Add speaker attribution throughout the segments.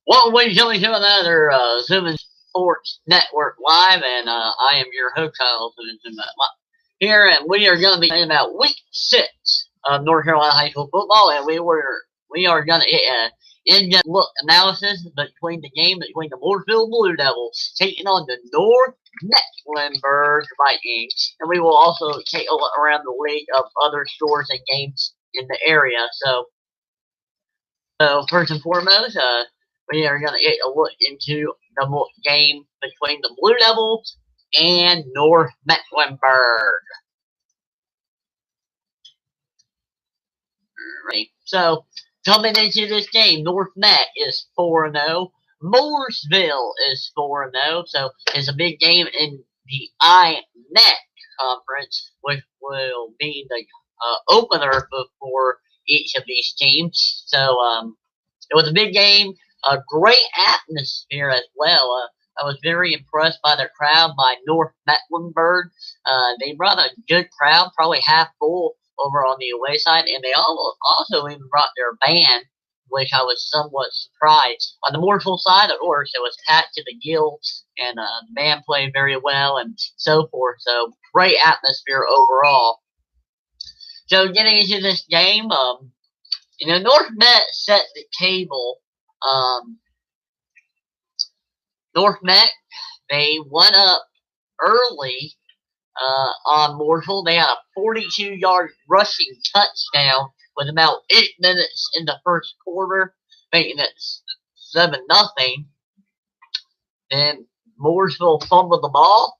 Speaker 1: Welcome, ladies and gentlemen, to another Zoom Sports Network Live, and I am your host, Kyle Zoom here, and we are going to be talking about Week 6 of North Carolina high school football, and we are going to get an in-depth look analysis between the game between the Mooresville Blue Devils taking on the North Mecklenburg Vikings, and we will also take a look around the league of other scores and games in the area. So first and foremost, we are going to get a look into the game between the Blue Devils and North Mecklenburg. Right. So, coming into this game, North Meck is 4-0. Mooresville is 4-0. So, it's a big game in the INEC conference, which will be the opener for each of these teams. So, it was a big game. A great atmosphere as well. I was very impressed by the crowd by North Mecklenburg. They brought a good crowd, probably half full over on the away side, and they also even brought their band, which I was somewhat surprised. On the Mooresville side, of course, it was packed to the gills, and the band played very well, and so forth. So great atmosphere overall. So getting into this game, North Met set the table. North Meck, they went up early on Mooresville. They had a 42-yard rushing touchdown with about 8 minutes in the first quarter, making it 7-0. Then Mooresville fumbled the ball,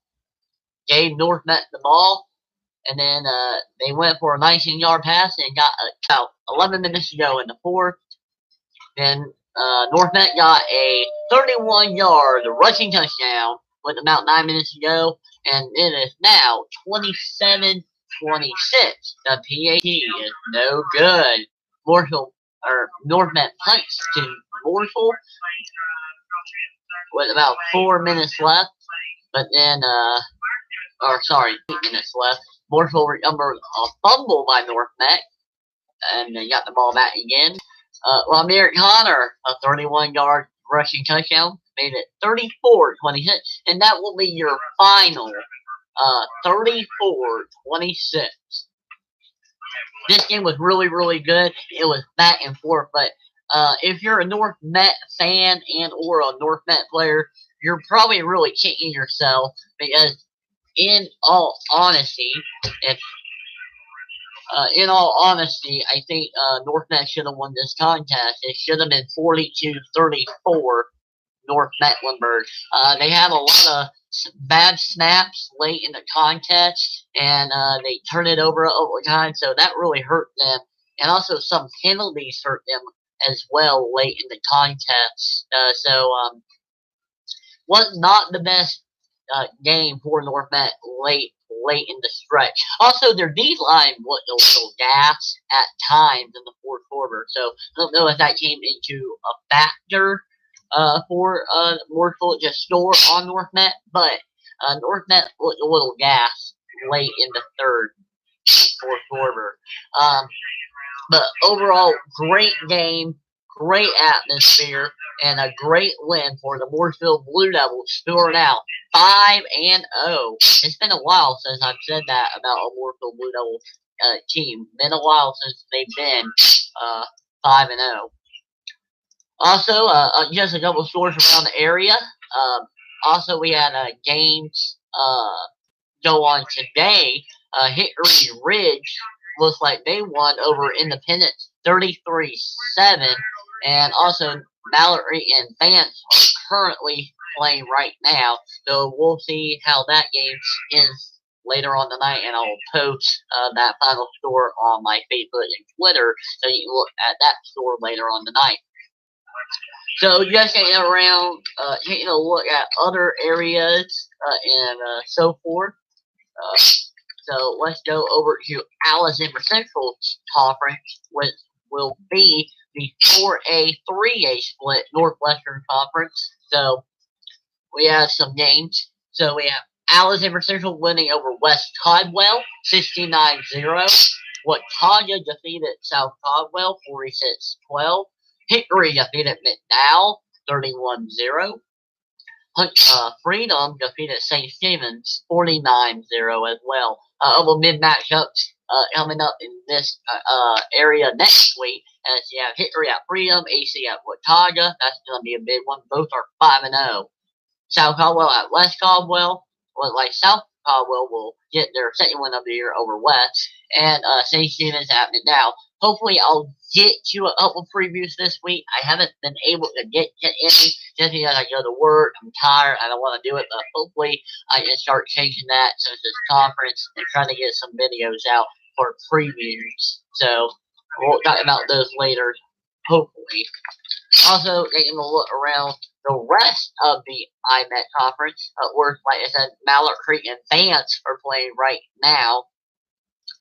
Speaker 1: gave North Meck the ball, and then they went for a 19-yard pass and got about 11 minutes to go in the fourth. Then North Meck got a 31-yard rushing touchdown with about 9 minutes to go, and it is now 27-26. The PAT is no good. North Meck punts to Mooresville with about 4 minutes left, but then, 8 minutes left. Mooresville recovered a fumble by North Meck, and they got the ball back again. Lamir Connor, a 31-yard rushing touchdown, made it 34-26, and that will be your final 34-26. This game was really, really good. It was back and forth, but if you're a North Met fan and or a North Met player, you're probably really kicking yourself because, in all honesty, I think North Met should have won this contest. It should have been 42-34 North Mecklenburg. They had a lot of bad snaps late in the contest, and they turned it over time, so that really hurt them. And also some penalties hurt them as well late in the contest. Was not the best game for North Met late in the stretch. Also, their D-line looked a little gas at times in the fourth quarter, so I don't know if that came into a factor for Mooresville just score on North Met, but North Met looked a little gas late in the third and fourth quarter. But overall, great game, great atmosphere, and a great win for the Mooresville Blue Devils, who are now 5-0. It's been a while since I've said that about a Mooresville Blue Devils team. Been a while since they've been 5-0. Also, just a couple scores around the area. Also, we had games go on today. Hickory Ridge looks like they won over Independence 33-7, and also Mallory and Vance are currently playing right now, so we'll see how that game is later on tonight, and I'll post that final score on my Facebook and Twitter, so you can look at that score later on tonight. So just taking a look at other areas and so forth. So let's go over to Alexander Central's conference, which will be the 4A, 3A split Northwestern Conference. So we have some games. So we have Alexander Central winning over West Caldwell 69-0. Watauga defeated South Caldwell 46-12. Hickory defeated McDowell 31-0. Freedom defeated St. Stephen's 49-0 as well. Other mid matchups coming up in this area next week, as you have Hickory at Freedom, AC at Watauga. That's going to be a big one. Both are 5-0. South Caldwell at West Caldwell. Looks like South Caldwell will get their second win of the year over West, and St. Stephen's at McDowell. Hopefully, I'll get you a couple previews this week. I haven't been able to get any just because I go to work. I'm tired. I don't want to do it, but hopefully I can start changing that since it's conference and trying to get some videos out for previews. So we'll talk about those later, hopefully. Also, taking a look around the rest of the IMEC conference, where, like I said, Mallard Creek and Vance are playing right now.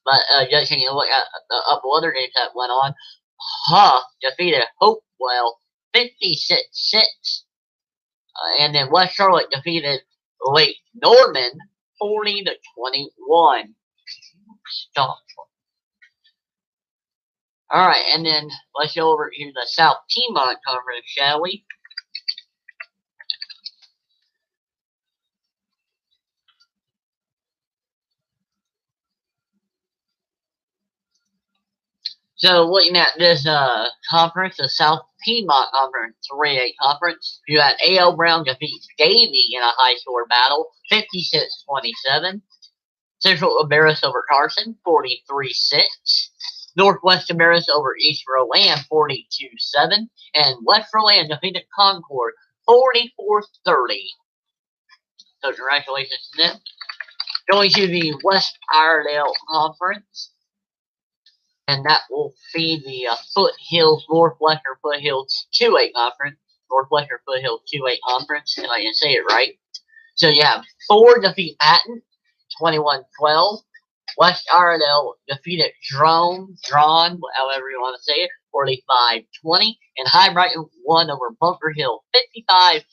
Speaker 1: But just taking a look at the other games that went on, Huff defeated Hopewell 56-6. And then West Charlotte defeated Lake Norman 40-21. Stop. Alright, and then let's go over to the South Piedmont Conference, shall we? So, looking at this conference, the South Piedmont Conference 3A Conference, you had A.L. Brown defeats Davie in a high-score battle, 56-27. Central Embarrass over Carson, 43-6. Northwest Embarrass over East Roland, 42-7. And West Roland defeated Concord, 44-30. So, congratulations to them. Going to the West Iredell Conference. And that will feed the Foothills, Northwestern Foothills 2A Conference. Northwestern Foothills 2A Conference, if I can say it right. So you have Ford defeat Patton, 21-12. West Iredell defeated Drawn, however you want to say it, 45-20. And High Brighton won over Bunker Hill, 55-0.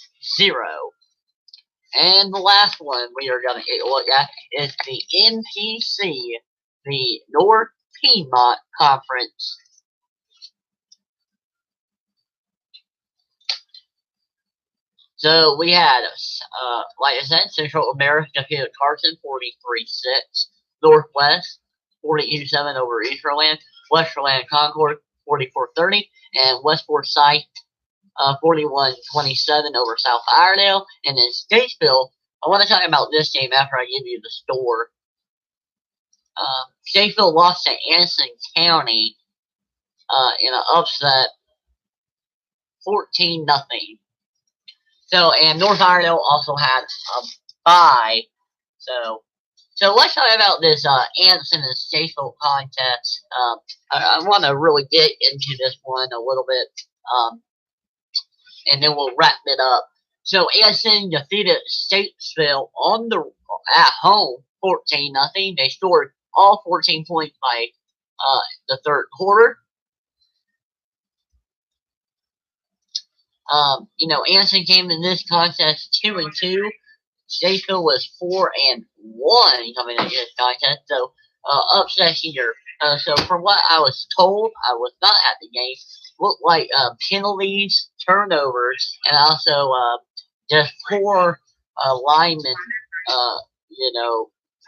Speaker 1: And the last one we are going to take a look at is the NPC, the North Piedmont Conference. So we had, like I said, Central America defeated Carson 43-6. Northwest 42-7 over East Roland. West Roland Concord 44-30. And West Forsyth 41-27 over South Iredell. And then Statesville, I want to talk about this game after I give you the score. Statesville lost to Anson County in an upset 14-0. So, and North Iredell also had a bye. So let's talk about this Anson and Statesville contest. I want to really get into this one a little bit, and then we'll wrap it up. So Anson defeated Statesville at home 14-0. They scored all 14 points by the third quarter. Anson came in this contest 2-2. Statesville was 4-1 coming into this contest. So, upset here. So, from what I was told, I was not at the game. Looked like penalties, turnovers, and also just poor linemen.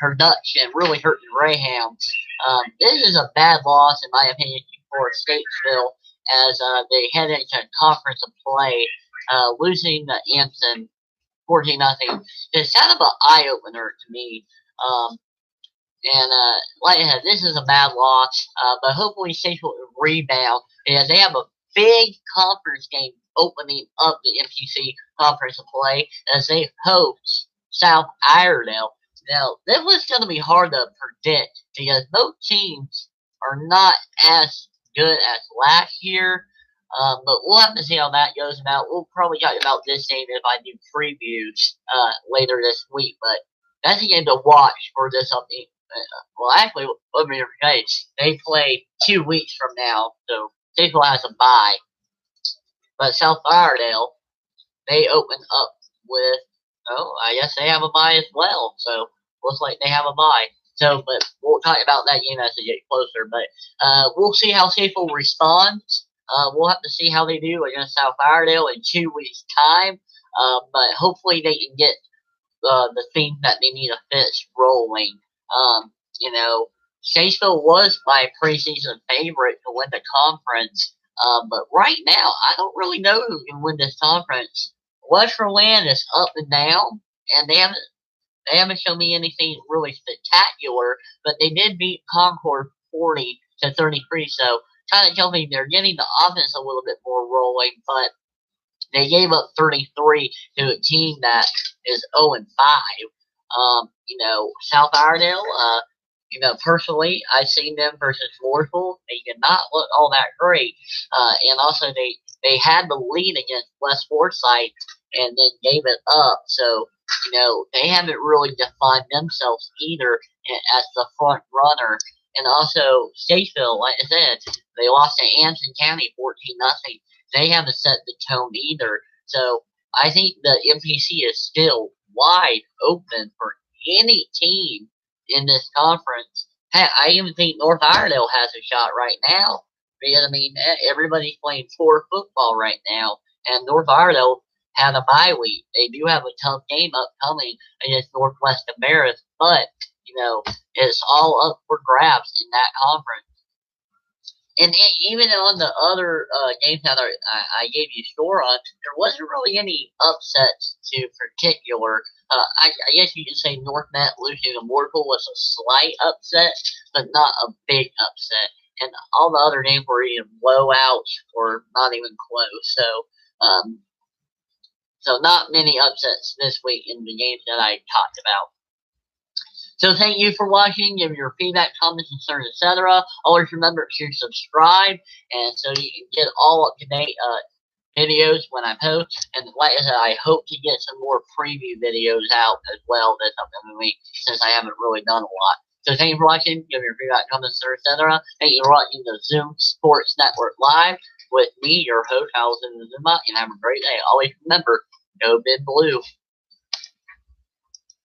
Speaker 1: Production really hurting Graham. This is a bad loss, in my opinion, for Statesville as they head into conference of play, losing to Anson 14-0. It's kind of an eye-opener to me. Like I said, this is a bad loss, but hopefully Statesville will rebound because they have a big conference game opening up the MPC conference of play as they host South Iredell. Now, this was going to be hard to predict because both teams are not as good as last year. But we'll have to see how that goes about. We'll probably talk about this game if I do previews later this week. But that's a game to watch for this update. Well, actually, let me rephrase. They play 2 weeks from now, so Statesville has a bye. But South Iredell, they open up with, I guess they have a bye as well. So looks like they have a bye. So, but we'll talk about that game as it gets closer. But we'll see how Statesville responds. We'll have to see how they do against South Iredale in 2 weeks' time. But hopefully they can get the things that they need to fix rolling. You know, Statesville was my preseason favorite to win the conference, but right now I don't really know who can win this conference. Western is up and down, and they haven't shown me anything really spectacular, but they did beat Concord 40-33, so kind of tells me they're getting the offense a little bit more rolling, but they gave up 33 to a team that is 0-5. South Iredale, personally, I've seen them versus Mooresville. They did not look all that great. And also, they had the lead against West Forsyth and then gave it up. So, they haven't really defined themselves either as the front runner. And also, Statesville, like I said, they lost to Anson County 14-0. They haven't set the tone either. So I think the MPC is still wide open for any team in this conference. Heck, I even think North Iredale has a shot right now. Because, everybody's playing poor football right now. And North Iredale had a bye week. They do have a tough game upcoming against Northwest Embarrass. But, it's all up for grabs in that conference. And even on the other games that I gave you score on, there wasn't really any upsets to particular. I guess you could say North Met losing to Mooresville was a slight upset, but not a big upset. And all the other games were either blowouts or not even close. So not many upsets this week in the games that I talked about. So thank you for watching. Give your feedback, comments, concerns, etc. Always remember to subscribe, and so you can get all up-to-date videos when I post. And like I said, I hope to get some more preview videos out as well this upcoming week, since I haven't really done a lot. So thank you for watching. Give your feedback, comments, etc. Thank you for watching the Zoom Sports Network Live with me, your host, Allison Zuma, and have a great day. Always remember, go Big Blue.